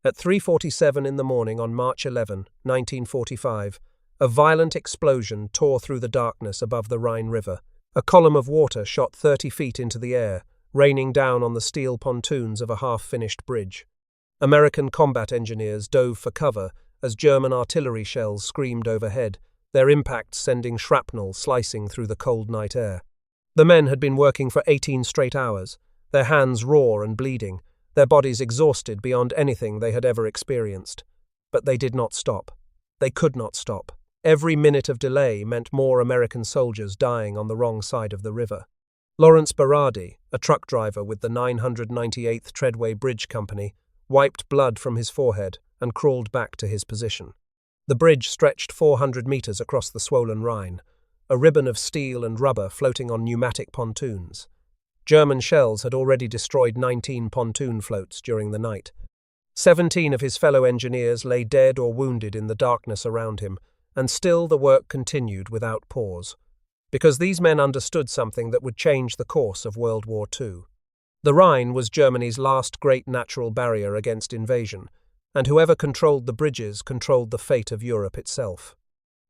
At 3:47 in the morning on March 11, 1945, a violent explosion tore through the darkness above the Rhine River. A column of water shot 30 feet into the air, raining down on the steel pontoons of a half-finished bridge. American combat engineers dove for cover as German artillery shells screamed overhead, their impacts sending shrapnel slicing through the cold night air. The men had been working for 18 straight hours, their hands raw and bleeding, their bodies exhausted beyond anything they had ever experienced. But they did not stop. They could not stop. Every minute of delay meant more American soldiers dying on the wrong side of the river. Lawrence Berardi, a truck driver with the 998th Treadway Bridge Company, wiped blood from his forehead and crawled back to his position. The bridge stretched 400 meters across the swollen Rhine, a ribbon of steel and rubber floating on pneumatic pontoons. German shells had already destroyed 19 pontoon floats during the night. 17 of his fellow engineers lay dead or wounded in the darkness around him, and still the work continued without pause, because these men understood something that would change the course of World War II. The Rhine was Germany's last great natural barrier against invasion, and whoever controlled the bridges controlled the fate of Europe itself.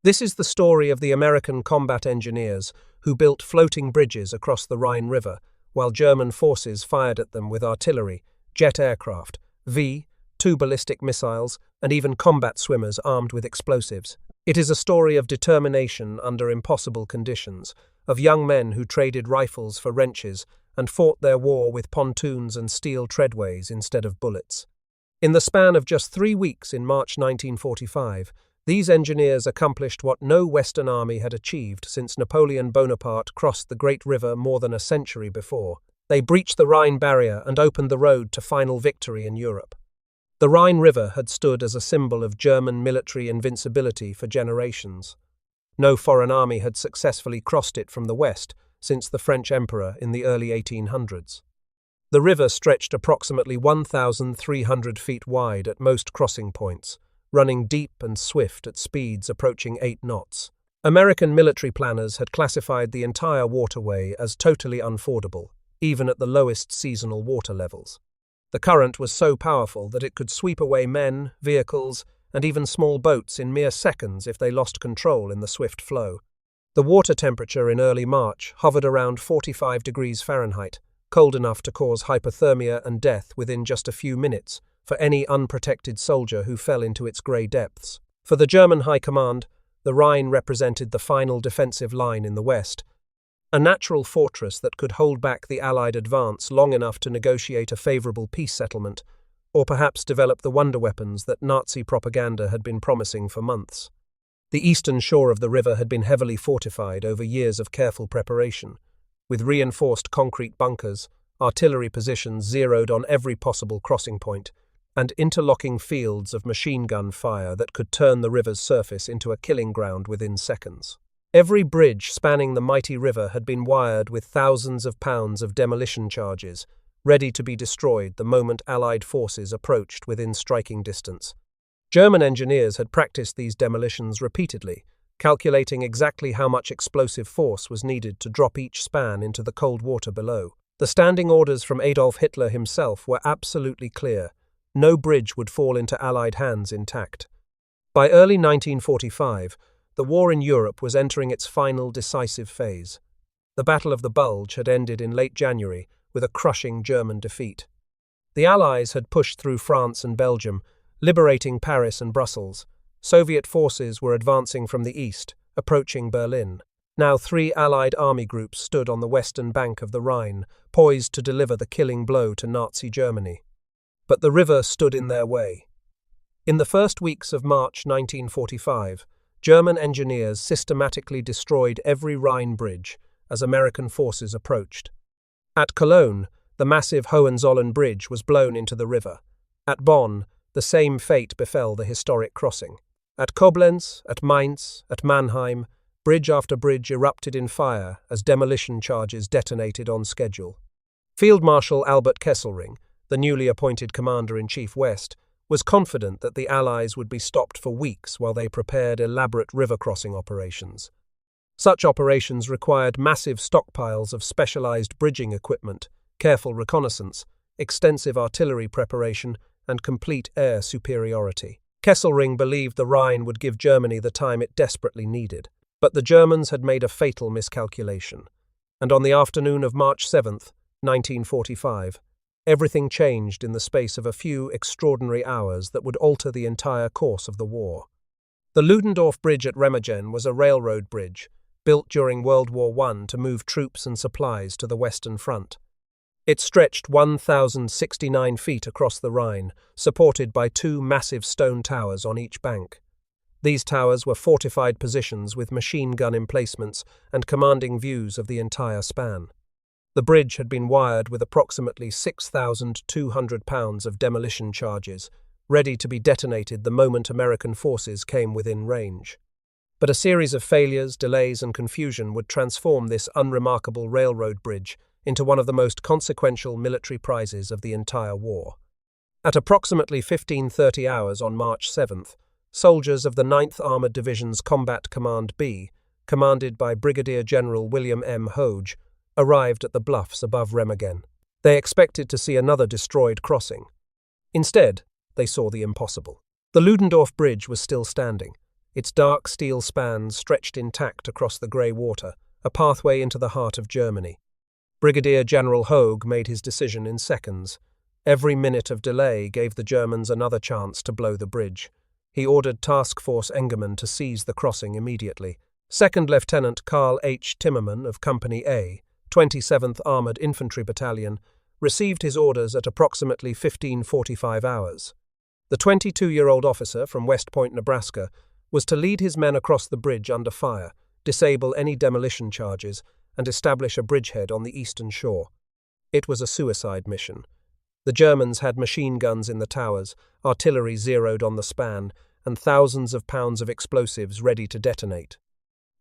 This is the story of the American combat engineers who built floating bridges across the Rhine River, while German forces fired at them with artillery, jet aircraft, V-2 ballistic missiles, and even combat swimmers armed with explosives. It is a story of determination under impossible conditions, of young men who traded rifles for wrenches and fought their war with pontoons and steel treadways instead of bullets. In the span of just 3 weeks in March 1945, these engineers accomplished what no Western army had achieved since Napoleon Bonaparte crossed the Great River more than a century before. They breached the Rhine barrier and opened the road to final victory in Europe. The Rhine River had stood as a symbol of German military invincibility for generations. No foreign army had successfully crossed it from the west since the French Emperor in the early 1800s. The river stretched approximately 1,300 feet wide at most crossing points, running deep and swift at speeds approaching 8 knots. American military planners had classified the entire waterway as totally unfordable, even at the lowest seasonal water levels. The current was so powerful that it could sweep away men, vehicles, and even small boats in mere seconds if they lost control in the swift flow. The water temperature in early March hovered around 45 degrees Fahrenheit, cold enough to cause hypothermia and death within just a few minutes for any unprotected soldier who fell into its grey depths. For the German High Command, the Rhine represented the final defensive line in the west, a natural fortress that could hold back the Allied advance long enough to negotiate a favourable peace settlement, or perhaps develop the wonder weapons that Nazi propaganda had been promising for months. The eastern shore of the river had been heavily fortified over years of careful preparation, with reinforced concrete bunkers, artillery positions zeroed on every possible crossing point, and interlocking fields of machine gun fire that could turn the river's surface into a killing ground within seconds. Every bridge spanning the mighty river had been wired with thousands of pounds of demolition charges, ready to be destroyed the moment Allied forces approached within striking distance. German engineers had practiced these demolitions repeatedly, calculating exactly how much explosive force was needed to drop each span into the cold water below. The standing orders from Adolf Hitler himself were absolutely clear. No bridge would fall into Allied hands intact. By early 1945, the war in Europe was entering its final decisive phase. The Battle of the Bulge had ended in late January with a crushing German defeat. The Allies had pushed through France and Belgium, liberating Paris and Brussels. Soviet forces were advancing from the east, approaching Berlin. Now 3 Allied army groups stood on the western bank of the Rhine, poised to deliver the killing blow to Nazi Germany. But the river stood in their way. In the first weeks of March 1945, German engineers systematically destroyed every Rhine bridge as American forces approached. At Cologne, the massive Hohenzollern Bridge was blown into the river. At Bonn, the same fate befell the historic crossing. At Koblenz, at Mainz, at Mannheim, bridge after bridge erupted in fire as demolition charges detonated on schedule. Field Marshal Albert Kesselring, the newly appointed Commander-in-Chief West, was confident that the Allies would be stopped for weeks while they prepared elaborate river-crossing operations. Such operations required massive stockpiles of specialized bridging equipment, careful reconnaissance, extensive artillery preparation, and complete air superiority. Kesselring believed the Rhine would give Germany the time it desperately needed, but the Germans had made a fatal miscalculation, and on the afternoon of March 7th, 1945, everything changed in the space of a few extraordinary hours that would alter the entire course of the war. The Ludendorff Bridge at Remagen was a railroad bridge, built during World War I to move troops and supplies to the Western Front. It stretched 1,069 feet across the Rhine, supported by two massive stone towers on each bank. These towers were fortified positions with machine gun emplacements and commanding views of the entire span. The bridge had been wired with approximately 6,200 pounds of demolition charges, ready to be detonated the moment American forces came within range. But a series of failures, delays, and confusion would transform this unremarkable railroad bridge into one of the most consequential military prizes of the entire war. At approximately 15:30 hours on March 7th, soldiers of the 9th Armoured Division's Combat Command B, commanded by Brigadier General William M. Hoge, arrived at the bluffs above Remagen. They expected to see another destroyed crossing. Instead, they saw the impossible. The Ludendorff Bridge was still standing, its dark steel spans stretched intact across the grey water, a pathway into the heart of Germany. Brigadier General Hoge made his decision in seconds. Every minute of delay gave the Germans another chance to blow the bridge. He ordered Task Force Engermann to seize the crossing immediately. Second Lieutenant Karl Timmermann of Company A, 27th Armoured Infantry Battalion, received his orders at approximately 15:45 hours. The 22-year-old officer from West Point, Nebraska, was to lead his men across the bridge under fire, disable any demolition charges, and establish a bridgehead on the eastern shore. It was a suicide mission. The Germans had machine guns in the towers, artillery zeroed on the span, and thousands of pounds of explosives ready to detonate.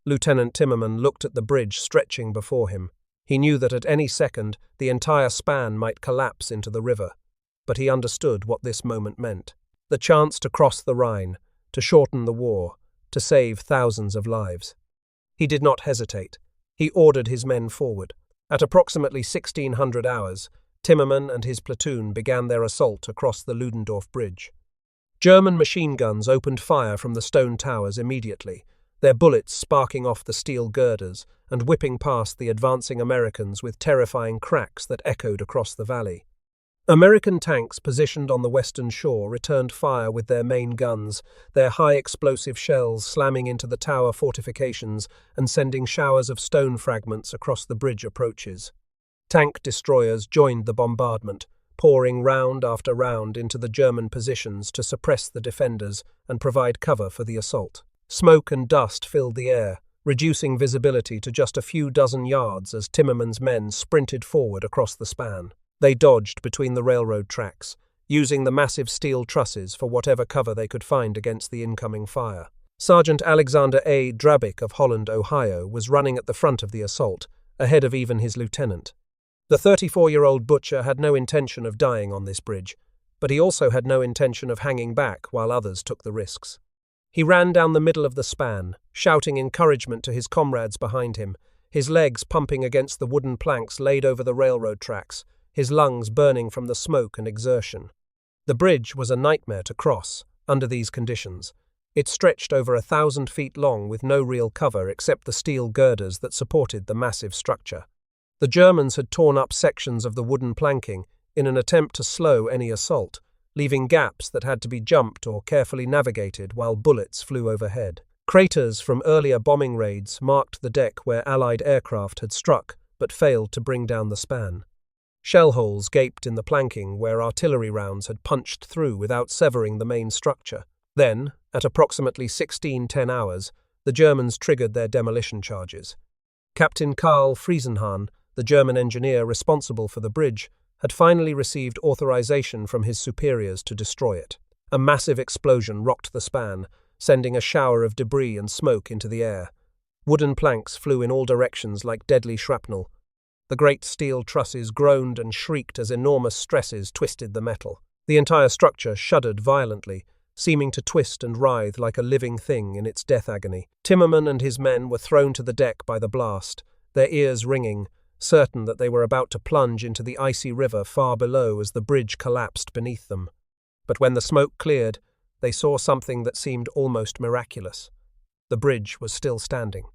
Lieutenant Timmermann looked at the bridge stretching before him. He knew that at any second the entire span might collapse into the river, but he understood what this moment meant. The chance to cross the Rhine, to shorten the war, to save thousands of lives. He did not hesitate. He ordered his men forward. At approximately 1600 hours, Timmermann and his platoon began their assault across the Ludendorff Bridge. German machine guns opened fire from the stone towers immediately, their bullets sparking off the steel girders and whipping past the advancing Americans with terrifying cracks that echoed across the valley. American tanks positioned on the western shore returned fire with their main guns, their high-explosive shells slamming into the tower fortifications and sending showers of stone fragments across the bridge approaches. Tank destroyers joined the bombardment, pouring round after round into the German positions to suppress the defenders and provide cover for the assault. Smoke and dust filled the air, reducing visibility to just a few dozen yards as Timmermann's men sprinted forward across the span. They dodged between the railroad tracks, using the massive steel trusses for whatever cover they could find against the incoming fire. Sergeant Alexander Drabik of Holland, Ohio, was running at the front of the assault, ahead of even his lieutenant. The 34-year-old butcher had no intention of dying on this bridge, but he also had no intention of hanging back while others took the risks. He ran down the middle of the span, shouting encouragement to his comrades behind him, his legs pumping against the wooden planks laid over the railroad tracks, his lungs burning from the smoke and exertion. The bridge was a nightmare to cross, under these conditions. It stretched over 1,000 feet long with no real cover except the steel girders that supported the massive structure. The Germans had torn up sections of the wooden planking in an attempt to slow any assault, leaving gaps that had to be jumped or carefully navigated while bullets flew overhead. Craters from earlier bombing raids marked the deck where Allied aircraft had struck but failed to bring down the span. Shell holes gaped in the planking where artillery rounds had punched through without severing the main structure. Then, at approximately 16:10 hours, the Germans triggered their demolition charges. Captain Karl Friesenhahn, the German engineer responsible for the bridge, had finally received authorization from his superiors to destroy it. A massive explosion rocked the span, sending a shower of debris and smoke into the air. Wooden planks flew in all directions like deadly shrapnel. The great steel trusses groaned and shrieked as enormous stresses twisted the metal. The entire structure shuddered violently, seeming to twist and writhe like a living thing in its death agony. Timmermann and his men were thrown to the deck by the blast, their ears ringing, certain that they were about to plunge into the icy river far below as the bridge collapsed beneath them. But when the smoke cleared, they saw something that seemed almost miraculous. The bridge was still standing.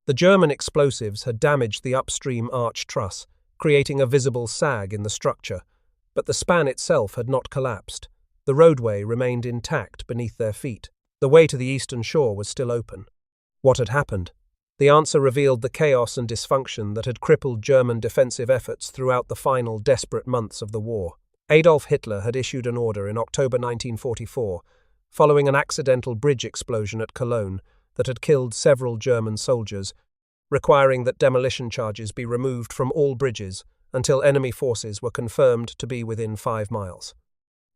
The German explosives had damaged the upstream arch truss, creating a visible sag in the structure, but the span itself had not collapsed. The roadway remained intact beneath their feet. The way to the eastern shore was still open. What had happened? The answer revealed the chaos and dysfunction that had crippled German defensive efforts throughout the final desperate months of the war. Adolf Hitler had issued an order in October 1944, following an accidental bridge explosion at Cologne that had killed several German soldiers, requiring that demolition charges be removed from all bridges until enemy forces were confirmed to be within 5 miles.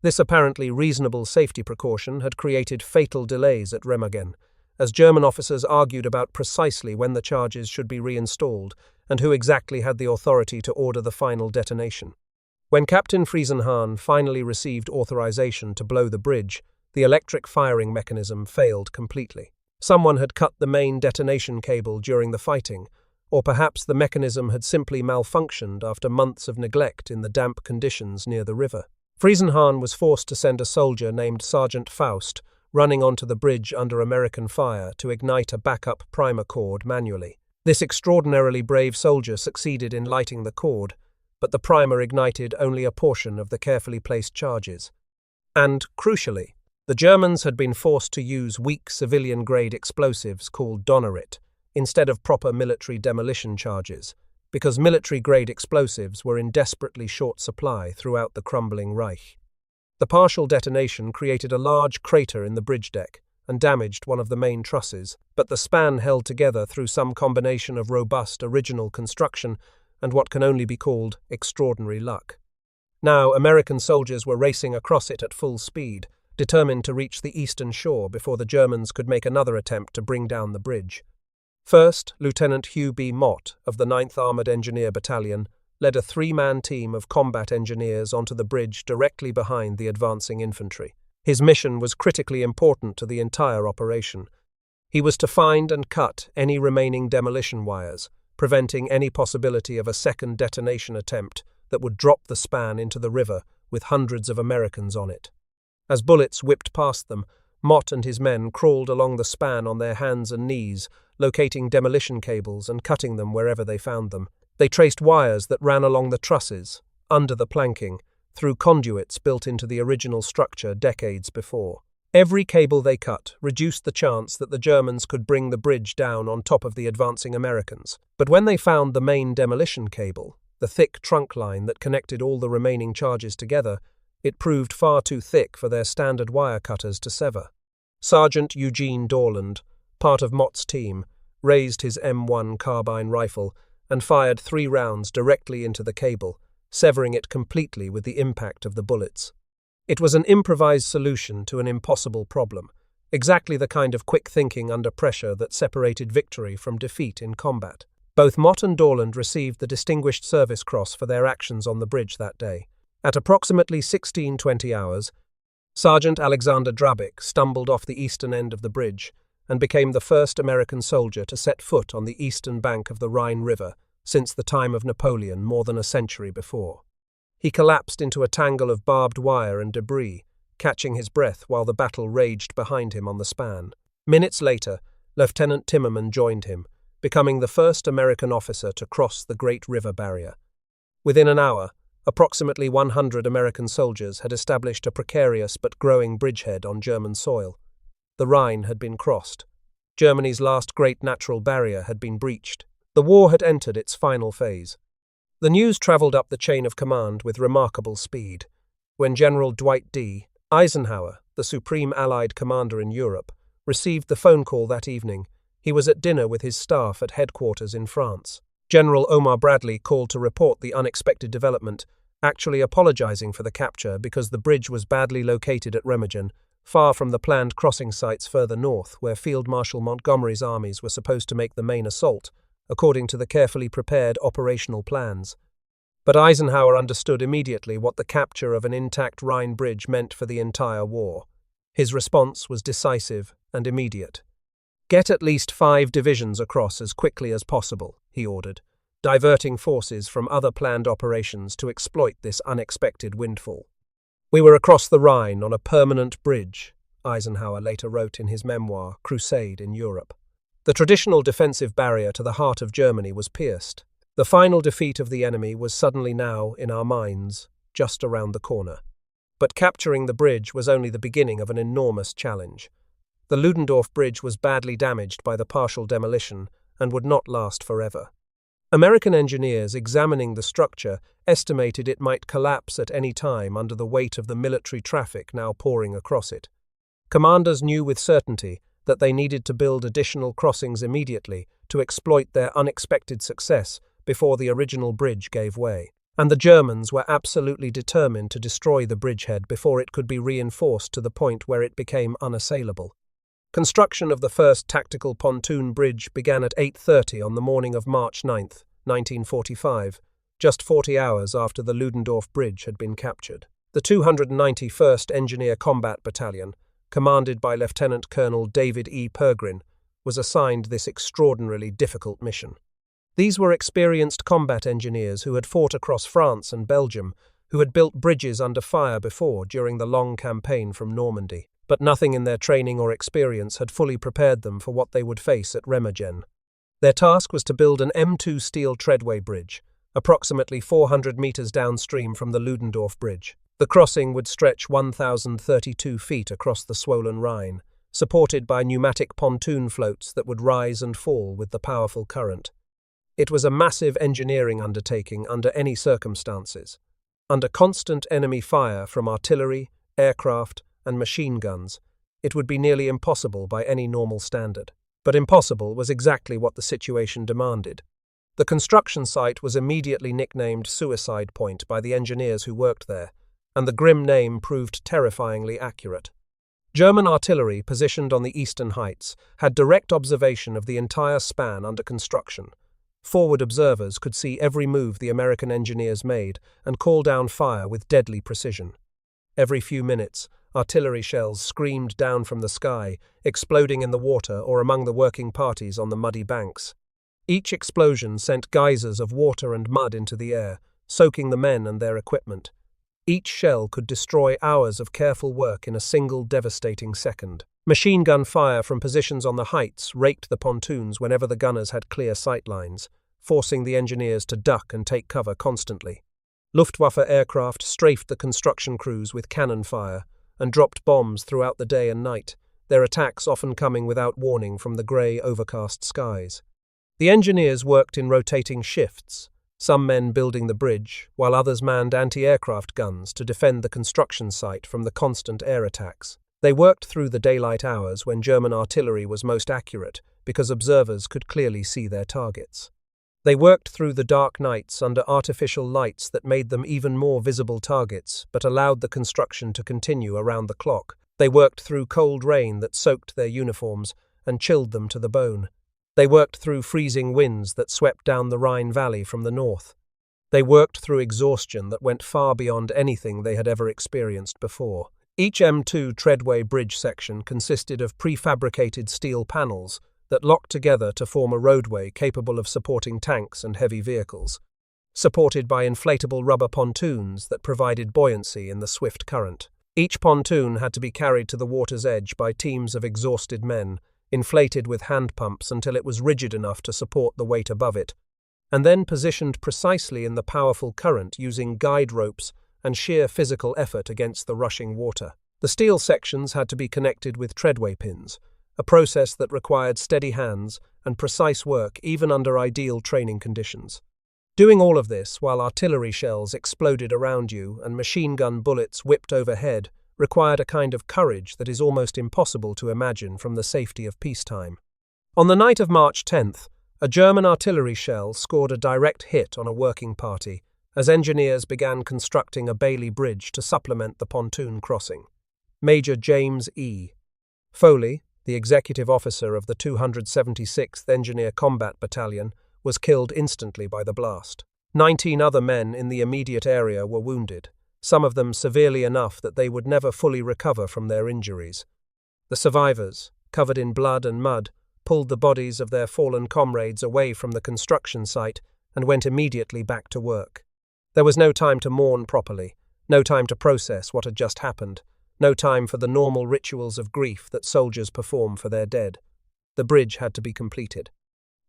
This apparently reasonable safety precaution had created fatal delays at Remagen, as German officers argued about precisely when the charges should be reinstalled and who exactly had the authority to order the final detonation. When Captain Friesenhahn finally received authorization to blow the bridge, the electric firing mechanism failed completely. Someone had cut the main detonation cable during the fighting, or perhaps the mechanism had simply malfunctioned after months of neglect in the damp conditions near the river. Friesenhahn was forced to send a soldier named Sergeant Faust running onto the bridge under American fire to ignite a backup primer cord manually. This extraordinarily brave soldier succeeded in lighting the cord, but the primer ignited only a portion of the carefully placed charges. And, crucially, the Germans had been forced to use weak civilian-grade explosives called Donnerit instead of proper military demolition charges, because military-grade explosives were in desperately short supply throughout the crumbling Reich. The partial detonation created a large crater in the bridge deck and damaged one of the main trusses, but the span held together through some combination of robust original construction and what can only be called extraordinary luck. Now, American soldiers were racing across it at full speed, determined to reach the eastern shore before the Germans could make another attempt to bring down the bridge. First, Lieutenant Hugh B. Mott of the 9th Armoured Engineer Battalion led a 3-man team of combat engineers onto the bridge directly behind the advancing infantry. His mission was critically important to the entire operation. He was to find and cut any remaining demolition wires, preventing any possibility of a second detonation attempt that would drop the span into the river with hundreds of Americans on it. As bullets whipped past them, Mott and his men crawled along the span on their hands and knees, locating demolition cables and cutting them wherever they found them. They traced wires that ran along the trusses, under the planking, through conduits built into the original structure decades before. Every cable they cut reduced the chance that the Germans could bring the bridge down on top of the advancing Americans. But when they found the main demolition cable, the thick trunk line that connected all the remaining charges together, it proved far too thick for their standard wire cutters to sever. Sergeant Eugene Dorland, part of Mott's team, raised his M1 carbine rifle and fired 3 rounds directly into the cable, severing it completely with the impact of the bullets. It was an improvised solution to an impossible problem, exactly the kind of quick thinking under pressure that separated victory from defeat in combat. Both Mott and Dorland received the Distinguished Service Cross for their actions on the bridge that day. At approximately 16:20 hours, Sergeant Alexander Drabik stumbled off the eastern end of the bridge and became the first American soldier to set foot on the eastern bank of the Rhine River since the time of Napoleon more than a century before. He collapsed into a tangle of barbed wire and debris, catching his breath while the battle raged behind him on the span. Minutes later, Lieutenant Timmermann joined him, becoming the first American officer to cross the Great River Barrier. Within an hour, approximately 100 American soldiers had established a precarious but growing bridgehead on German soil. The Rhine had been crossed. Germany's last great natural barrier had been breached. The war had entered its final phase. The news travelled up the chain of command with remarkable speed. When General Dwight D. Eisenhower, the supreme Allied commander in Europe, received the phone call that evening, he was at dinner with his staff at headquarters in France. General Omar Bradley called to report the unexpected development, actually apologizing for the capture because the bridge was badly located at Remagen, far from the planned crossing sites further north where Field Marshal Montgomery's armies were supposed to make the main assault, according to the carefully prepared operational plans. But Eisenhower understood immediately what the capture of an intact Rhine bridge meant for the entire war. His response was decisive and immediate. "Get at least 5 divisions across as quickly as possible," he ordered, diverting forces from other planned operations to exploit this unexpected windfall. "We were across the Rhine on a permanent bridge," Eisenhower later wrote in his memoir, Crusade in Europe. The traditional defensive barrier to the heart of Germany was pierced. The final defeat of the enemy was suddenly now, in our minds, just around the corner. But capturing the bridge was only the beginning of an enormous challenge. The Ludendorff Bridge was badly damaged by the partial demolition and would not last forever. American engineers examining the structure estimated it might collapse at any time under the weight of the military traffic now pouring across it. Commanders knew with certainty that they needed to build additional crossings immediately to exploit their unexpected success before the original bridge gave way. And the Germans were absolutely determined to destroy the bridgehead before it could be reinforced to the point where it became unassailable. Construction of the first tactical pontoon bridge began at 8:30 on the morning of March 9, 1945, just 40 hours after the Ludendorff Bridge had been captured. The 291st Engineer Combat Battalion, commanded by Lieutenant Colonel David E. Pergrin, was assigned this extraordinarily difficult mission. These were experienced combat engineers who had fought across France and Belgium, who had built bridges under fire before during the long campaign from Normandy. But nothing in their training or experience had fully prepared them for what they would face at Remagen. Their task was to build an M2 steel treadway bridge, approximately 400 meters downstream from the Ludendorff Bridge. The crossing would stretch 1,032 feet across the swollen Rhine, supported by pneumatic pontoon floats that would rise and fall with the powerful current. It was a massive engineering undertaking under any circumstances. Under constant enemy fire from artillery, aircraft, and machine guns, it would be nearly impossible by any normal standard. But impossible was exactly what the situation demanded. The construction site was immediately nicknamed Suicide Point by the engineers who worked there, and the grim name proved terrifyingly accurate. German artillery positioned on the eastern heights had direct observation of the entire span under construction. Forward observers could see every move the American engineers made and call down fire with deadly precision. Every few minutes, artillery shells screamed down from the sky, exploding in the water or among the working parties on the muddy banks. Each explosion sent geysers of water and mud into the air, soaking the men and their equipment. Each shell could destroy hours of careful work in a single devastating second. Machine gun fire from positions on the heights raked the pontoons whenever the gunners had clear sight lines, forcing the engineers to duck and take cover constantly. Luftwaffe aircraft strafed the construction crews with cannon fire and dropped bombs throughout the day and night, their attacks often coming without warning from the grey, overcast skies. The engineers worked in rotating shifts, some men building the bridge, while others manned anti-aircraft guns to defend the construction site from the constant air attacks. They worked through the daylight hours when German artillery was most accurate because observers could clearly see their targets. They worked through the dark nights under artificial lights that made them even more visible targets but allowed the construction to continue around the clock. They worked through cold rain that soaked their uniforms and chilled them to the bone. They worked through freezing winds that swept down the Rhine Valley from the north. They worked through exhaustion that went far beyond anything they had ever experienced before. Each M2 treadway bridge section consisted of prefabricated steel panels that locked together to form a roadway capable of supporting tanks and heavy vehicles, supported by inflatable rubber pontoons that provided buoyancy in the swift current. Each pontoon had to be carried to the water's edge by teams of exhausted men, inflated with hand pumps until it was rigid enough to support the weight above it, and then positioned precisely in the powerful current using guide ropes and sheer physical effort against the rushing water. The steel sections had to be connected with treadway pins, a process that required steady hands and precise work even under ideal training conditions. Doing all of this while artillery shells exploded around you and machine gun bullets whipped overhead required a kind of courage that is almost impossible to imagine from the safety of peacetime. On the night of March 10th, a German artillery shell scored a direct hit on a working party as engineers began constructing a Bailey Bridge to supplement the pontoon crossing. Major James E. Foley, the executive officer of the 276th Engineer Combat Battalion, was killed instantly by the blast. 19 other men in the immediate area were wounded, some of them severely enough that they would never fully recover from their injuries. The survivors, covered in blood and mud, pulled the bodies of their fallen comrades away from the construction site and went immediately back to work. There was no time to mourn properly, No time to process what had just happened. No time for the normal rituals of grief that soldiers perform for their dead. The bridge had to be completed.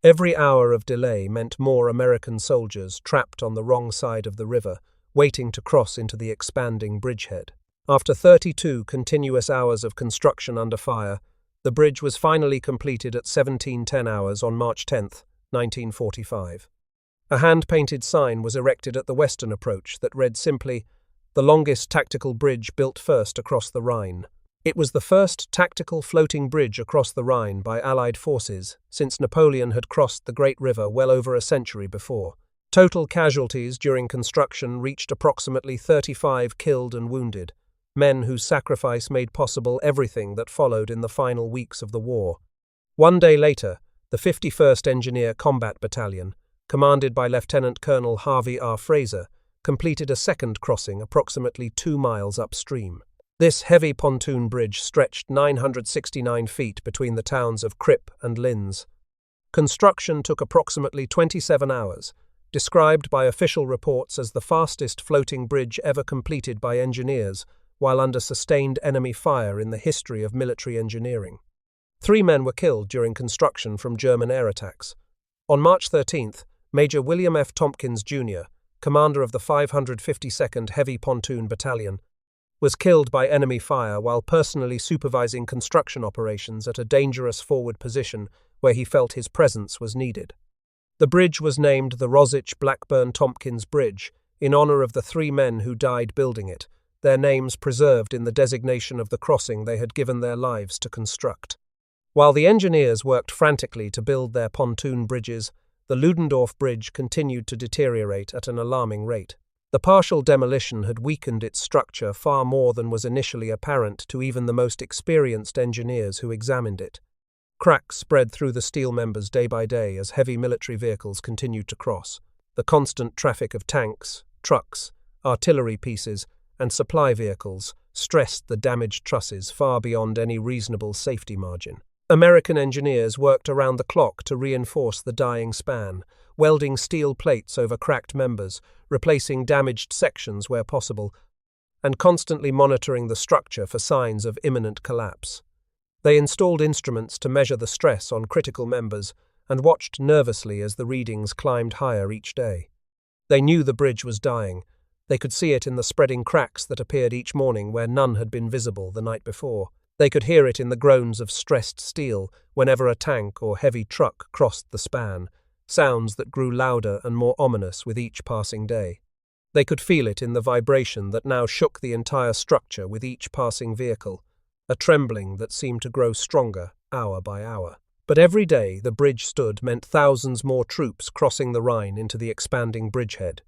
Every hour of delay meant more American soldiers trapped on the wrong side of the river, waiting to cross into the expanding bridgehead. After 32 continuous hours of construction under fire, the bridge was finally completed at 17:10 hours on March 10, 1945. A hand-painted sign was erected at the western approach that read simply, "The longest tactical bridge built first across the Rhine." It was the first tactical floating bridge across the Rhine by Allied forces since Napoleon had crossed the Great River well over a century before. Total casualties during construction reached approximately 35 killed and wounded, men whose sacrifice made possible everything that followed in the final weeks of the war. One day later, the 51st Engineer Combat Battalion, commanded by Lieutenant Colonel Harvey R. Fraser, completed a second crossing approximately 2 miles upstream. This heavy pontoon bridge stretched 969 feet between the towns of Kripp and Linz. Construction took approximately 27 hours, described by official reports as the fastest floating bridge ever completed by engineers while under sustained enemy fire in the history of military engineering. 3 men were killed during construction from German air attacks. On March 13th, Major William F. Tompkins, Jr., commander of the 552nd Heavy Pontoon Battalion, was killed by enemy fire while personally supervising construction operations at a dangerous forward position where he felt his presence was needed. The bridge was named the Rosich-Blackburn-Tompkins Bridge in honor of the 3 men who died building it, their names preserved in the designation of the crossing they had given their lives to construct. While the engineers worked frantically to build their pontoon bridges, the Ludendorff Bridge continued to deteriorate at an alarming rate. The partial demolition had weakened its structure far more than was initially apparent to even the most experienced engineers who examined it. Cracks spread through the steel members day by day as heavy military vehicles continued to cross. The constant traffic of tanks, trucks, artillery pieces, and supply vehicles stressed the damaged trusses far beyond any reasonable safety margin. American engineers worked around the clock to reinforce the dying span, welding steel plates over cracked members, replacing damaged sections where possible, and constantly monitoring the structure for signs of imminent collapse. They installed instruments to measure the stress on critical members and watched nervously as the readings climbed higher each day. They knew the bridge was dying. They could see it in the spreading cracks that appeared each morning where none had been visible the night before. They could hear it in the groans of stressed steel whenever a tank or heavy truck crossed the span, sounds that grew louder and more ominous with each passing day. They could feel it in the vibration that now shook the entire structure with each passing vehicle, a trembling that seemed to grow stronger hour by hour. But every day the bridge stood meant thousands more troops crossing the Rhine into the expanding bridgehead.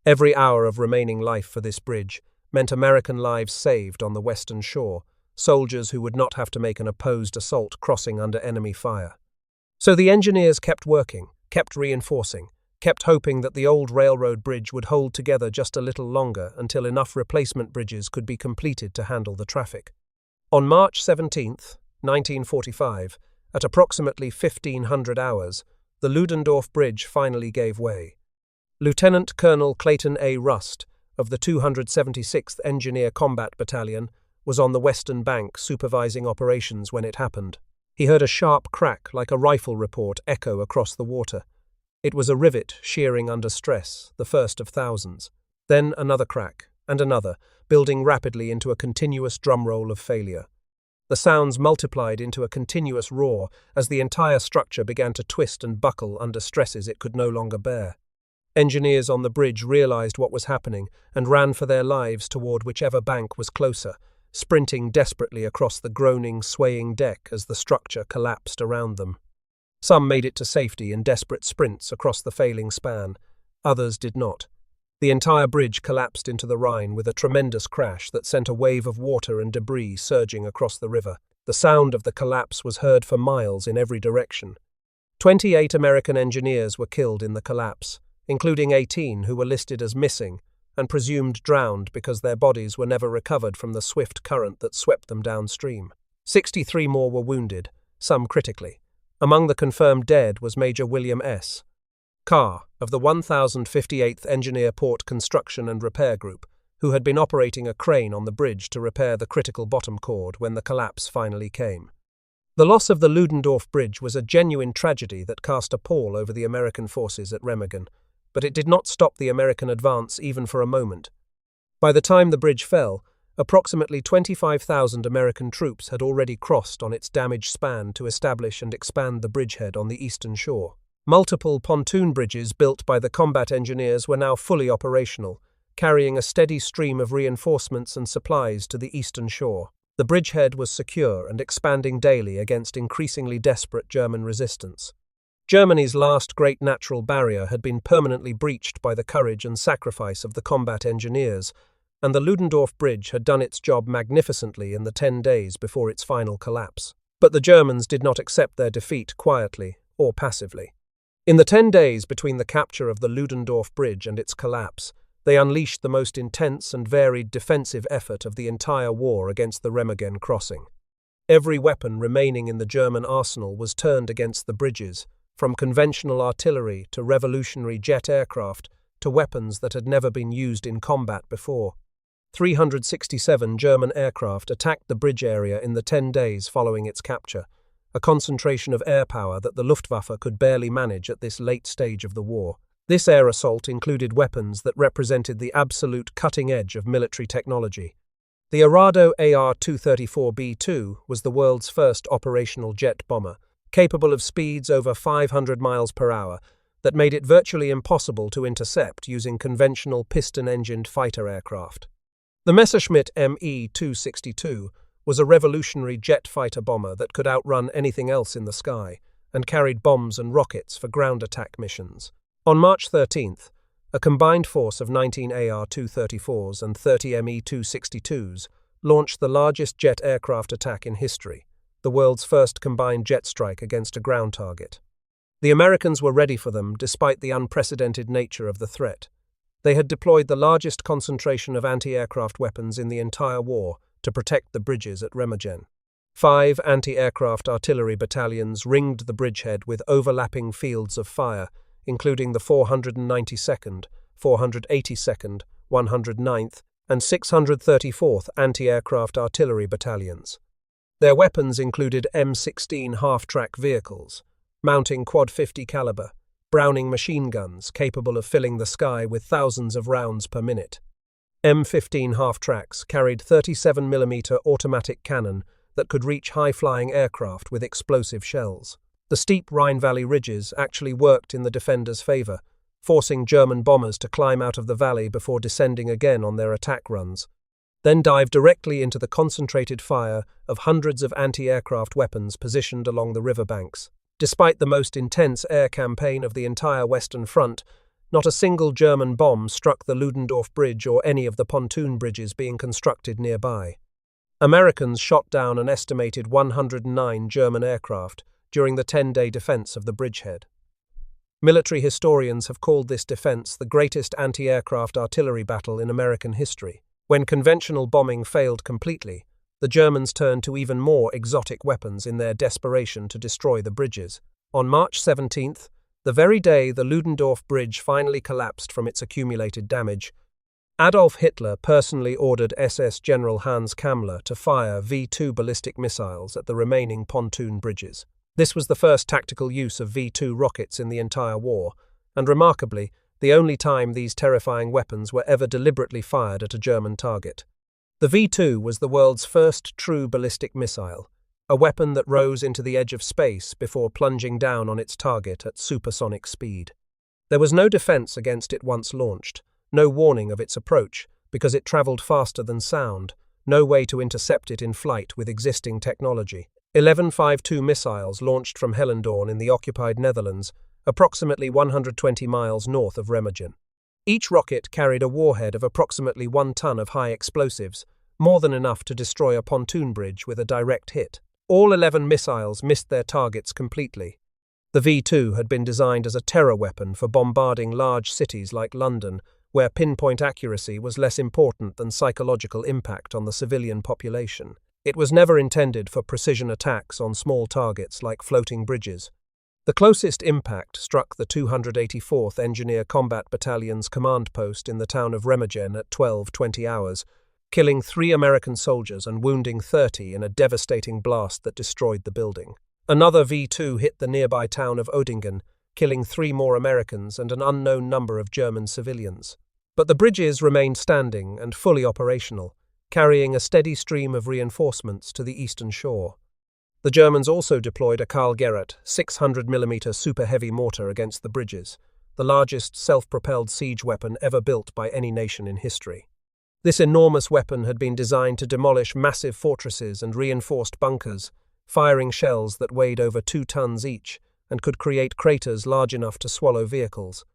Every hour of remaining life for this bridge meant American lives saved on the western shore, soldiers who would not have to make an opposed assault crossing under enemy fire. So the engineers kept working, kept reinforcing, kept hoping that the old railroad bridge would hold together just a little longer until enough replacement bridges could be completed to handle the traffic. On March 17, 1945, at approximately 1500 hours, the Ludendorff Bridge finally gave way. Lieutenant Colonel Clayton A. Rust, of the 276th Engineer Combat Battalion, was on the western bank supervising operations when it happened. He heard a sharp crack like a rifle report echo across the water. It was a rivet shearing under stress, the first of thousands. Then another crack, and another, building rapidly into a continuous drumroll of failure. The sounds multiplied into a continuous roar as the entire structure began to twist and buckle under stresses it could no longer bear. Engineers on the bridge realized what was happening and ran for their lives toward whichever bank was closer, sprinting desperately across the groaning, swaying deck as the structure collapsed around them. Some made it to safety in desperate sprints across the failing span. Others did not. The entire bridge collapsed into the Rhine with a tremendous crash that sent a wave of water and debris surging across the river. The sound of the collapse was heard for miles in every direction. 28 American engineers were killed in the collapse, including 18 who were listed as missing and presumed drowned because their bodies were never recovered from the swift current that swept them downstream. 63 more were wounded, some critically. Among the confirmed dead was Major William S. Carr of the 1058th Engineer Port Construction and Repair Group, who had been operating a crane on the bridge to repair the critical bottom cord when the collapse finally came. The loss of the Ludendorff Bridge was a genuine tragedy that cast a pall over the American forces at Remagen, but it did not stop the American advance even for a moment. By the time the bridge fell, approximately 25,000 American troops had already crossed on its damaged span to establish and expand the bridgehead on the eastern shore. Multiple pontoon bridges built by the combat engineers were now fully operational, carrying a steady stream of reinforcements and supplies to the eastern shore. The bridgehead was secure and expanding daily against increasingly desperate German resistance. Germany's last great natural barrier had been permanently breached by the courage and sacrifice of the combat engineers, and the Ludendorff Bridge had done its job magnificently in the 10 days before its final collapse. But the Germans did not accept their defeat quietly or passively. In the 10 days between the capture of the Ludendorff Bridge and its collapse, they unleashed the most intense and varied defensive effort of the entire war against the Remagen crossing. Every weapon remaining in the German arsenal was turned against the bridges, from conventional artillery to revolutionary jet aircraft to weapons that had never been used in combat before. 367 German aircraft attacked the bridge area in the 10 days following its capture, a concentration of air power that the Luftwaffe could barely manage at this late stage of the war. This air assault included weapons that represented the absolute cutting edge of military technology. The Arado AR-234B2 was the world's first operational jet bomber, capable of speeds over 500 miles per hour, that made it virtually impossible to intercept using conventional piston-engined fighter aircraft. The Messerschmitt Me-262 was a revolutionary jet fighter bomber that could outrun anything else in the sky and carried bombs and rockets for ground attack missions. On March 13th, a combined force of 19 AR-234s and 30 Me-262s launched the largest jet aircraft attack in history, the world's first combined jet strike against a ground target. The Americans were ready for them despite the unprecedented nature of the threat. They had deployed the largest concentration of anti-aircraft weapons in the entire war to protect the bridges at Remagen. 5 anti-aircraft artillery battalions ringed the bridgehead with overlapping fields of fire, including the 492nd, 482nd, 109th, and 634th anti-aircraft artillery battalions. Their weapons included M16 half-track vehicles, mounting quad 50 caliber, Browning machine guns capable of filling the sky with thousands of rounds per minute. M15 half-tracks carried 37mm automatic cannon that could reach high-flying aircraft with explosive shells. The steep Rhine Valley ridges actually worked in the defenders' favor, forcing German bombers to climb out of the valley before descending again on their attack runs, then dive directly into the concentrated fire of hundreds of anti-aircraft weapons positioned along the riverbanks. Despite the most intense air campaign of the entire Western Front, not a single German bomb struck the Ludendorff Bridge or any of the pontoon bridges being constructed nearby. Americans shot down an estimated 109 German aircraft during the 10-day defense of the bridgehead. Military historians have called this defense the greatest anti-aircraft artillery battle in American history. When conventional bombing failed completely, the Germans turned to even more exotic weapons in their desperation to destroy the bridges. On March 17th, the very day the Ludendorff Bridge finally collapsed from its accumulated damage, Adolf Hitler personally ordered SS General Hans Kammler to fire V-2 ballistic missiles at the remaining pontoon bridges. This was the first tactical use of V-2 rockets in the entire war, and remarkably, the only time these terrifying weapons were ever deliberately fired at a German target. The V-2 was the world's first true ballistic missile, a weapon that rose into the edge of space before plunging down on its target at supersonic speed. There was no defense against it once launched, no warning of its approach, because it traveled faster than sound, no way to intercept it in flight with existing technology. 11 5.2 missiles launched from Hellendoorn in the occupied Netherlands, approximately 120 miles north of Remagen. Each rocket carried a warhead of approximately 1 ton of high explosives, more than enough to destroy a pontoon bridge with a direct hit. All 11 missiles missed their targets completely. The V-2 had been designed as a terror weapon for bombarding large cities like London, where pinpoint accuracy was less important than psychological impact on the civilian population. It was never intended for precision attacks on small targets like floating bridges. The closest impact struck the 284th Engineer Combat Battalion's command post in the town of Remagen at 12:20 hours, killing 3 American soldiers and wounding 30 in a devastating blast that destroyed the building. Another V2 hit the nearby town of Oettingen, killing 3 more Americans and an unknown number of German civilians. But the bridges remained standing and fully operational, carrying a steady stream of reinforcements to the eastern shore. The Germans also deployed a Karl Gerhardt 600mm super heavy mortar against the bridges, the largest self-propelled siege weapon ever built by any nation in history. This enormous weapon had been designed to demolish massive fortresses and reinforced bunkers, firing shells that weighed over 2 tons each and could create craters large enough to swallow vehicles.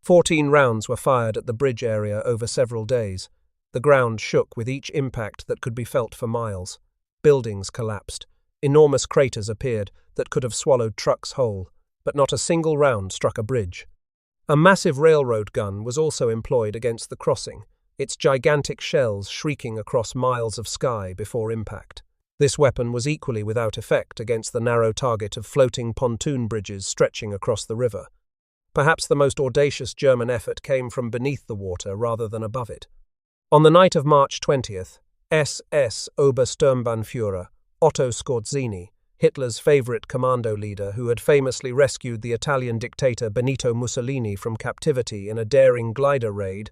14 rounds were fired at the bridge area over several days. The ground shook with each impact that could be felt for miles. Buildings collapsed. Enormous craters appeared that could have swallowed trucks whole, but not a single round struck a bridge. A massive railroad gun was also employed against the crossing, its gigantic shells shrieking across miles of sky before impact. This weapon was equally without effect against the narrow target of floating pontoon bridges stretching across the river. Perhaps the most audacious German effort came from beneath the water rather than above it. On the night of March 20th, SS Obersturmbannführer Otto Scorzini, Hitler's favorite commando leader who had famously rescued the Italian dictator Benito Mussolini from captivity in a daring glider raid,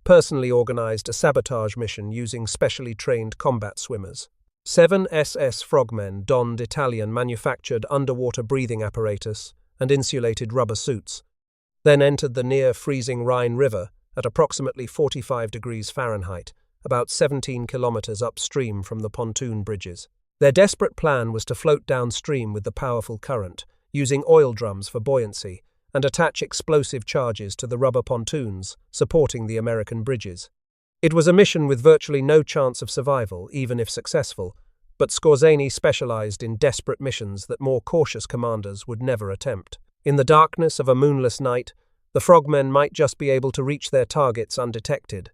personally organized a sabotage mission using specially trained combat swimmers. 7 SS frogmen donned Italian-manufactured underwater breathing apparatus and insulated rubber suits, then entered the near-freezing Rhine River at approximately 45 degrees Fahrenheit, about 17 kilometers upstream from the pontoon bridges. Their desperate plan was to float downstream with the powerful current, using oil drums for buoyancy, and attach explosive charges to the rubber pontoons supporting the American bridges. It was a mission with virtually no chance of survival, even if successful, but Scorzini specialized in desperate missions that more cautious commanders would never attempt. In the darkness of a moonless night, the frogmen might just be able to reach their targets undetected.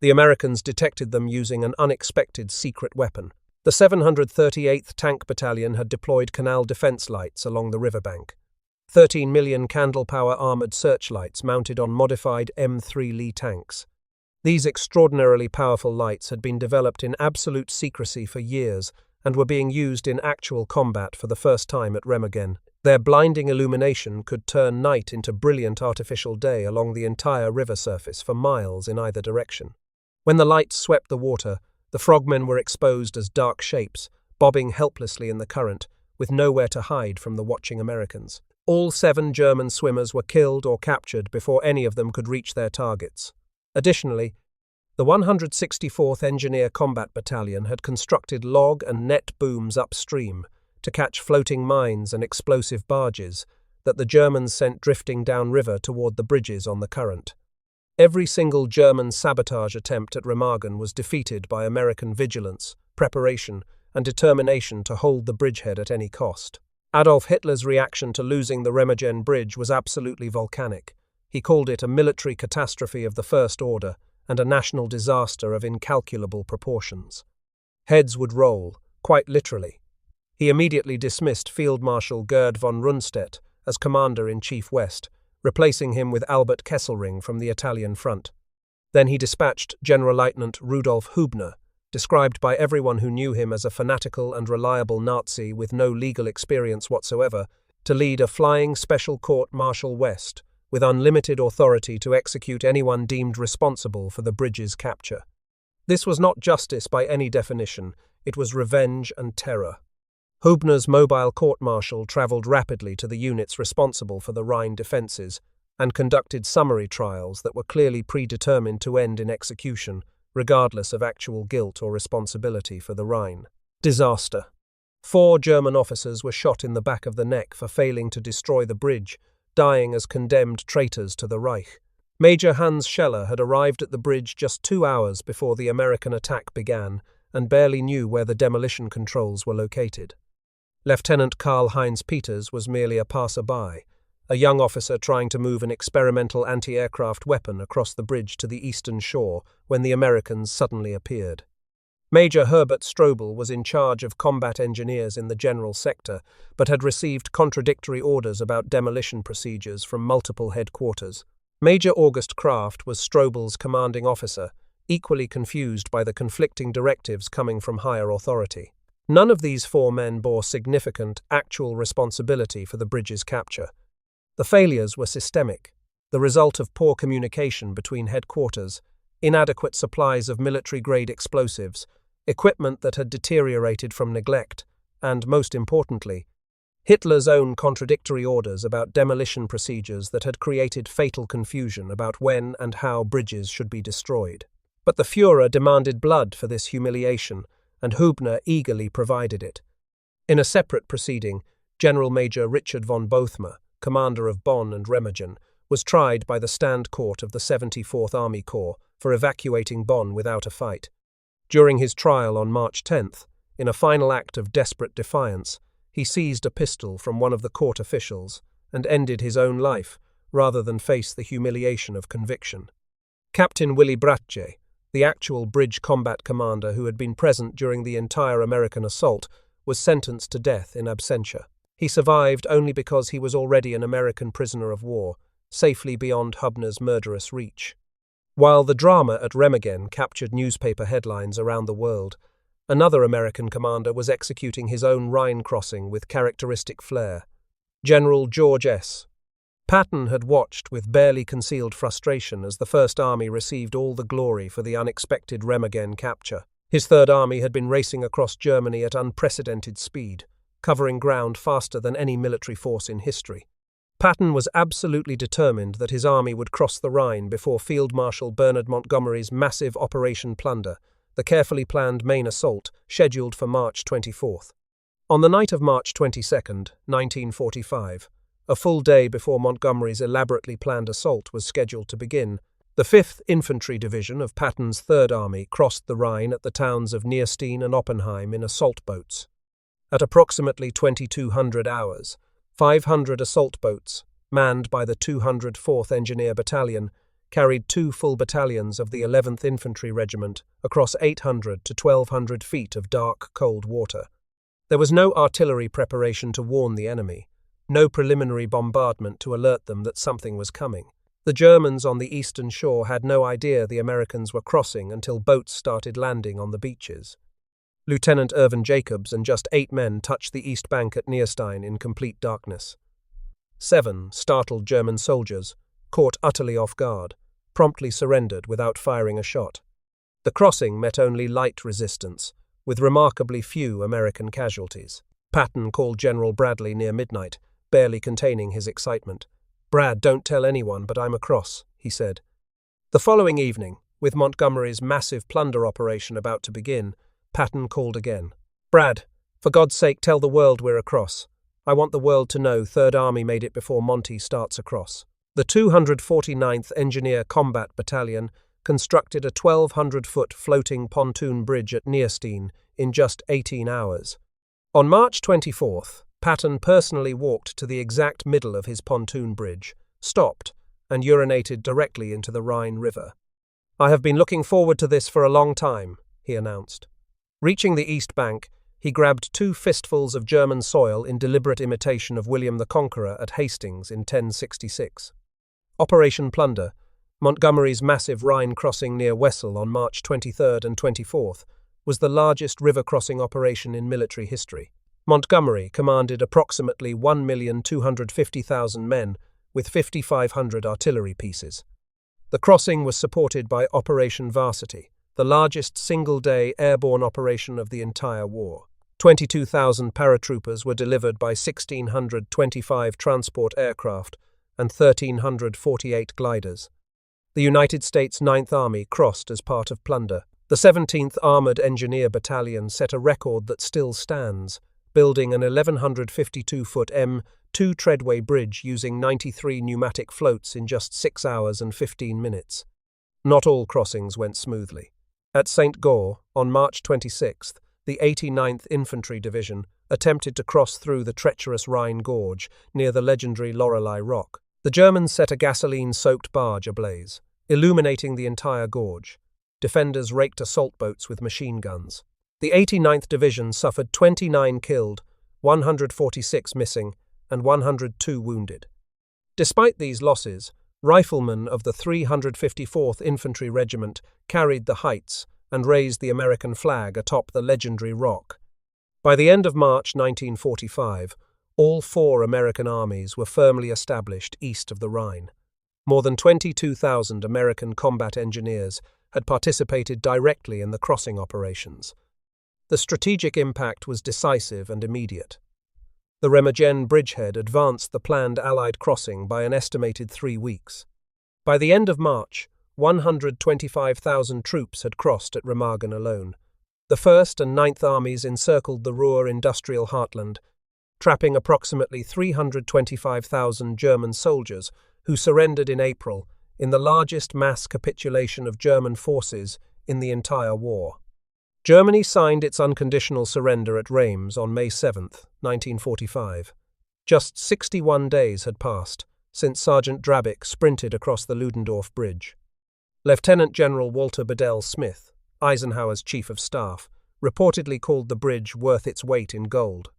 The Americans detected them using an unexpected secret weapon. The 738th Tank Battalion had deployed canal defense lights along the riverbank. 13 million candle-power armored searchlights mounted on modified M3 Lee tanks. These extraordinarily powerful lights had been developed in absolute secrecy for years and were being used in actual combat for the first time at Remagen. Their blinding illumination could turn night into brilliant artificial day along the entire river surface for miles in either direction. When the lights swept the water, the frogmen were exposed as dark shapes, bobbing helplessly in the current, with nowhere to hide from the watching Americans. All 7 German swimmers were killed or captured before any of them could reach their targets. Additionally, the 164th Engineer Combat Battalion had constructed log and net booms upstream to catch floating mines and explosive barges that the Germans sent drifting downriver toward the bridges on the current. Every single German sabotage attempt at Remagen was defeated by American vigilance, preparation, and determination to hold the bridgehead at any cost. Adolf Hitler's reaction to losing the Remagen Bridge was absolutely volcanic. He called it a military catastrophe of the first order and a national disaster of incalculable proportions. Heads would roll, quite literally. He immediately dismissed Field Marshal Gerd von Rundstedt as Commander-in-Chief West, replacing him with Albert Kesselring from the Italian front. Then he dispatched General-Leutnant Rudolf Hübner, described by everyone who knew him as a fanatical and reliable Nazi with no legal experience whatsoever, to lead a flying special court-martial West, with unlimited authority to execute anyone deemed responsible for the bridge's capture. This was not justice by any definition, it was revenge and terror. Hübner's mobile court-martial travelled rapidly to the units responsible for the Rhine defences and conducted summary trials that were clearly predetermined to end in execution, regardless of actual guilt or responsibility for the Rhine. Disaster. 4 German officers were shot in the back of the neck for failing to destroy the bridge, dying as condemned traitors to the Reich. Major Hans Scheller had arrived at the bridge just 2 hours before the American attack began and barely knew where the demolition controls were located. Lieutenant Karl-Heinz Peters was merely a passerby, a young officer trying to move an experimental anti-aircraft weapon across the bridge to the eastern shore when the Americans suddenly appeared. Major Herbert Strobel was in charge of combat engineers in the general sector, but had received contradictory orders about demolition procedures from multiple headquarters. Major August Kraft was Strobel's commanding officer, equally confused by the conflicting directives coming from higher authority. None of these four men bore significant, actual responsibility for the bridge's capture. The failures were systemic, the result of poor communication between headquarters, inadequate supplies of military-grade explosives, equipment that had deteriorated from neglect, and, most importantly, Hitler's own contradictory orders about demolition procedures that had created fatal confusion about when and how bridges should be destroyed. But the Führer demanded blood for this humiliation, and Hübner eagerly provided it. In a separate proceeding, General Major Richard von Bothmer, commander of Bonn and Remagen, was tried by the Stand Court of the 74th Army Corps for evacuating Bonn without a fight. During his trial on March 10th, in a final act of desperate defiance, he seized a pistol from one of the court officials and ended his own life rather than face the humiliation of conviction. Captain Willy Bratje, the actual bridge combat commander who had been present during the entire American assault, was sentenced to death in absentia. He survived only because he was already an American prisoner of war, safely beyond Hübner's murderous reach. While the drama at Remagen captured newspaper headlines around the world, another American commander was executing his own Rhine crossing with characteristic flair. General George S. Patton had watched with barely concealed frustration as the First Army received all the glory for the unexpected Remagen capture. His Third Army had been racing across Germany at unprecedented speed, covering ground faster than any military force in history. Patton was absolutely determined that his army would cross the Rhine before Field Marshal Bernard Montgomery's massive Operation Plunder, the carefully planned main assault scheduled for March 24th. On the night of March 22nd, 1945, a full day before Montgomery's elaborately planned assault was scheduled to begin, the 5th Infantry Division of Patton's Third Army crossed the Rhine at the towns of Nierstein and Oppenheim in assault boats. At approximately 2200 hours, 500 assault boats, manned by the 204th Engineer Battalion, carried 2 full battalions of the 11th Infantry Regiment across 800 to 1200 feet of dark, cold water. There was no artillery preparation to warn the enemy, no preliminary bombardment to alert them that something was coming. The Germans on the eastern shore had no idea the Americans were crossing until boats started landing on the beaches. Lieutenant Irvin Jacobs and just 8 men touched the east bank at Nierstein in complete darkness. 7 startled German soldiers, caught utterly off guard, promptly surrendered without firing a shot. The crossing met only light resistance, with remarkably few American casualties. Patton called General Bradley near midnight, barely containing his excitement. "Brad, don't tell anyone, but I'm across," he said. The following evening, with Montgomery's massive plunder operation about to begin, Patton called again. "Brad, for God's sake tell the world we're across. I want the world to know Third Army made it before Monty starts across." The 249th Engineer Combat Battalion constructed a 1,200-foot floating pontoon bridge at Nierstein in just 18 hours. On March 24th, Patton personally walked to the exact middle of his pontoon bridge, stopped, and urinated directly into the Rhine River. "I have been looking forward to this for a long time," he announced. Reaching the east bank, he grabbed 2 fistfuls of German soil in deliberate imitation of William the Conqueror at Hastings in 1066. Operation Plunder, Montgomery's massive Rhine crossing near Wessel on March 23rd and 24th, was the largest river crossing operation in military history. Montgomery commanded approximately 1,250,000 men with 5,500 artillery pieces. The crossing was supported by Operation Varsity, the largest single-day airborne operation of the entire war. 22,000 paratroopers were delivered by 1,625 transport aircraft and 1,348 gliders. The United States Ninth Army crossed as part of Plunder. The 17th Armored Engineer Battalion set a record that still stands, building an 1,152-foot M2 treadway bridge using 93 pneumatic floats in just 6 hours and 15 minutes. Not all crossings went smoothly. At St. Goar, on March 26th, the 89th Infantry Division attempted to cross through the treacherous Rhine Gorge near the legendary Lorelei Rock. The Germans set a gasoline-soaked barge ablaze, illuminating the entire gorge. defenders raked assault boats with machine guns. The 89th Division suffered 29 killed, 146 missing, and 102 wounded. Despite these losses, riflemen of the 354th Infantry Regiment carried the heights and raised the American flag atop the legendary rock. By the end of March 1945, all four American armies were firmly established east of the Rhine. More than 22,000 American combat engineers had participated directly in the crossing operations. The strategic impact was decisive and immediate. The Remagen bridgehead advanced the planned Allied crossing by an estimated 3 weeks. By the end of March, 125,000 troops had crossed at Remagen alone. The 1st and 9th Armies encircled the Ruhr industrial heartland, trapping approximately 325,000 German soldiers who surrendered in April in the largest mass capitulation of German forces in the entire war. Germany signed its unconditional surrender at Reims on May 7, 1945. Just 61 days had passed since Sergeant Drabik sprinted across the Ludendorff Bridge. Lieutenant General Walter Bedell Smith, Eisenhower's chief of staff, reportedly called the bridge worth its weight in gold.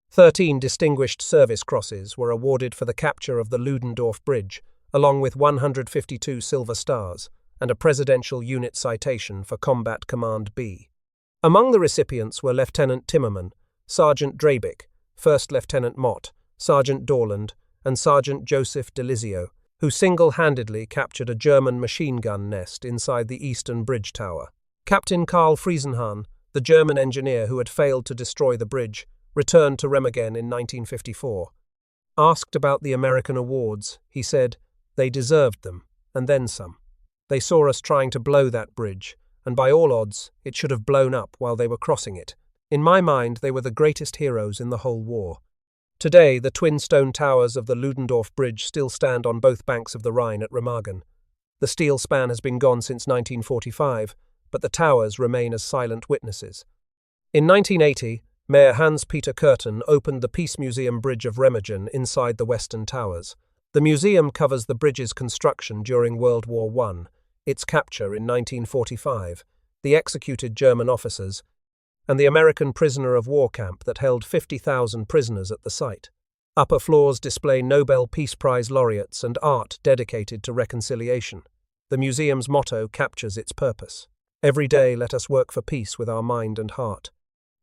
13 Distinguished Service Crosses were awarded for the capture of the Ludendorff Bridge, along with 152 Silver Stars and a Presidential Unit Citation for Combat Command B. Among the recipients were Lieutenant Timmermann, Sergeant Drabik, First Lieutenant Mott, Sergeant Dorland, and Sergeant Joseph Delizio, who single-handedly captured a German machine gun nest inside the eastern bridge tower. Captain Karl Friesenhahn, the German engineer who had failed to destroy the bridge, returned to Remagen in 1954. Asked about the American awards, he said, "They deserved them, and then some. They saw us trying to blow that bridge, and by all odds, it should have blown up while they were crossing it. In my mind, they were the greatest heroes in the whole war." Today, the twin stone towers of the Ludendorff Bridge still stand on both banks of the Rhine at Remagen. The steel span has been gone since 1945, but the towers remain as silent witnesses. In 1980, Mayor Hans-Peter Curtin opened the Peace Museum Bridge of Remagen inside the Western Towers. The museum covers the bridge's construction during World War I, its capture in 1945, the executed German officers, and the American prisoner of war camp that held 50,000 prisoners at the site. Upper floors display Nobel Peace Prize laureates and art dedicated to reconciliation. The museum's motto captures its purpose. Every day let us work for peace with our mind and heart.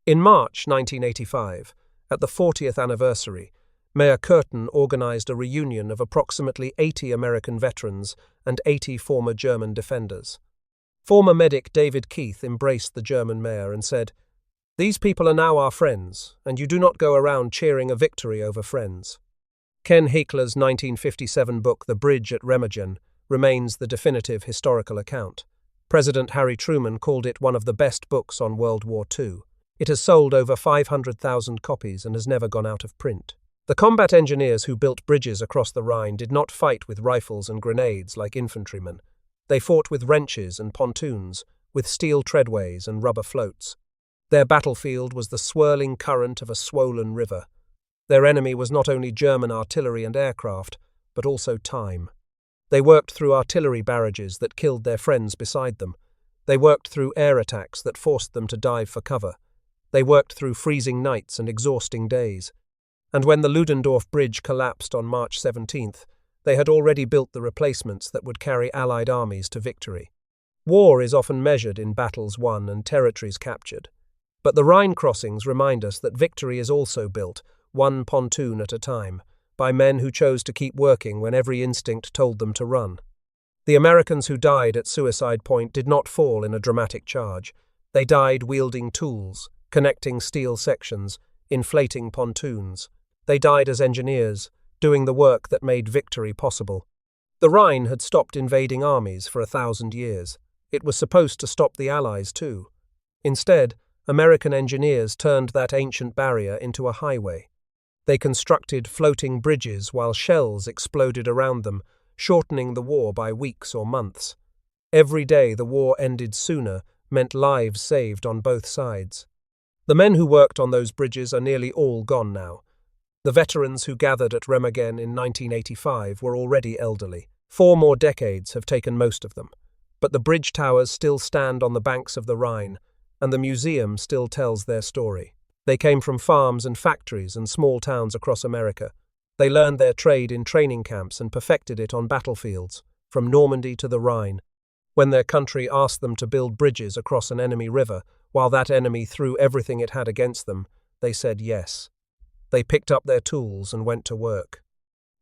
In March 1985, at the 40th anniversary, Mayor Curtin organized a reunion of approximately 80 American veterans and 80 former German defenders. Former medic David Keith embraced the German mayor and said, "These people are now our friends, and you do not go around cheering a victory over friends." Ken Heckler's 1957 book The Bridge at Remagen remains the definitive historical account. President Harry Truman called it one of the best books on World War II. It has sold over 500,000 copies and has never gone out of print. The combat engineers who built bridges across the Rhine did not fight with rifles and grenades like infantrymen. They fought with wrenches and pontoons, with steel treadways and rubber floats. Their battlefield was the swirling current of a swollen river. Their enemy was not only German artillery and aircraft, but also time. They worked through artillery barrages that killed their friends beside them. They worked through air attacks that forced them to dive for cover. They worked through freezing nights and exhausting days. And when the Ludendorff Bridge collapsed on March 17th, they had already built the replacements that would carry Allied armies to victory. War is often measured in battles won and territories captured. But the Rhine crossings remind us that victory is also built, one pontoon at a time, by men who chose to keep working when every instinct told them to run. The Americans who died at Suicide Point did not fall in a dramatic charge. They died wielding tools, connecting steel sections, inflating pontoons. They died as engineers, doing the work that made victory possible. The Rhine had stopped invading armies for 1,000 years. It was supposed to stop the Allies too. Instead, American engineers turned that ancient barrier into a highway. They constructed floating bridges while shells exploded around them, shortening the war by weeks or months. Every day the war ended sooner meant lives saved on both sides. The men who worked on those bridges are nearly all gone now. The veterans who gathered at Remagen in 1985 were already elderly. 4 more decades have taken most of them. But the bridge towers still stand on the banks of the Rhine, and the museum still tells their story. They came from farms and factories and small towns across America. They learned their trade in training camps and perfected it on battlefields, from Normandy to the Rhine. When their country asked them to build bridges across an enemy river, while that enemy threw everything it had against them, they said yes. They picked up their tools and went to work.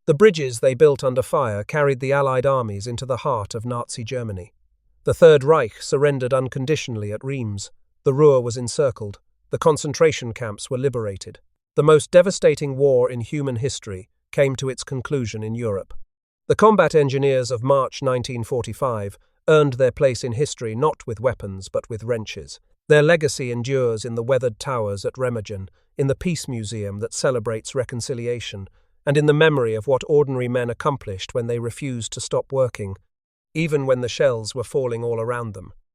The bridges they built under fire carried the Allied armies into the heart of Nazi Germany. The Third Reich surrendered unconditionally at Reims. The Ruhr was encircled. The concentration camps were liberated. The most devastating war in human history came to its conclusion in Europe. The combat engineers of March 1945 earned their place in history not with weapons but with wrenches. Their legacy endures in the weathered towers at Remagen, in the Peace Museum that celebrates reconciliation, and in the memory of what ordinary men accomplished when they refused to stop working, even when the shells were falling all around them.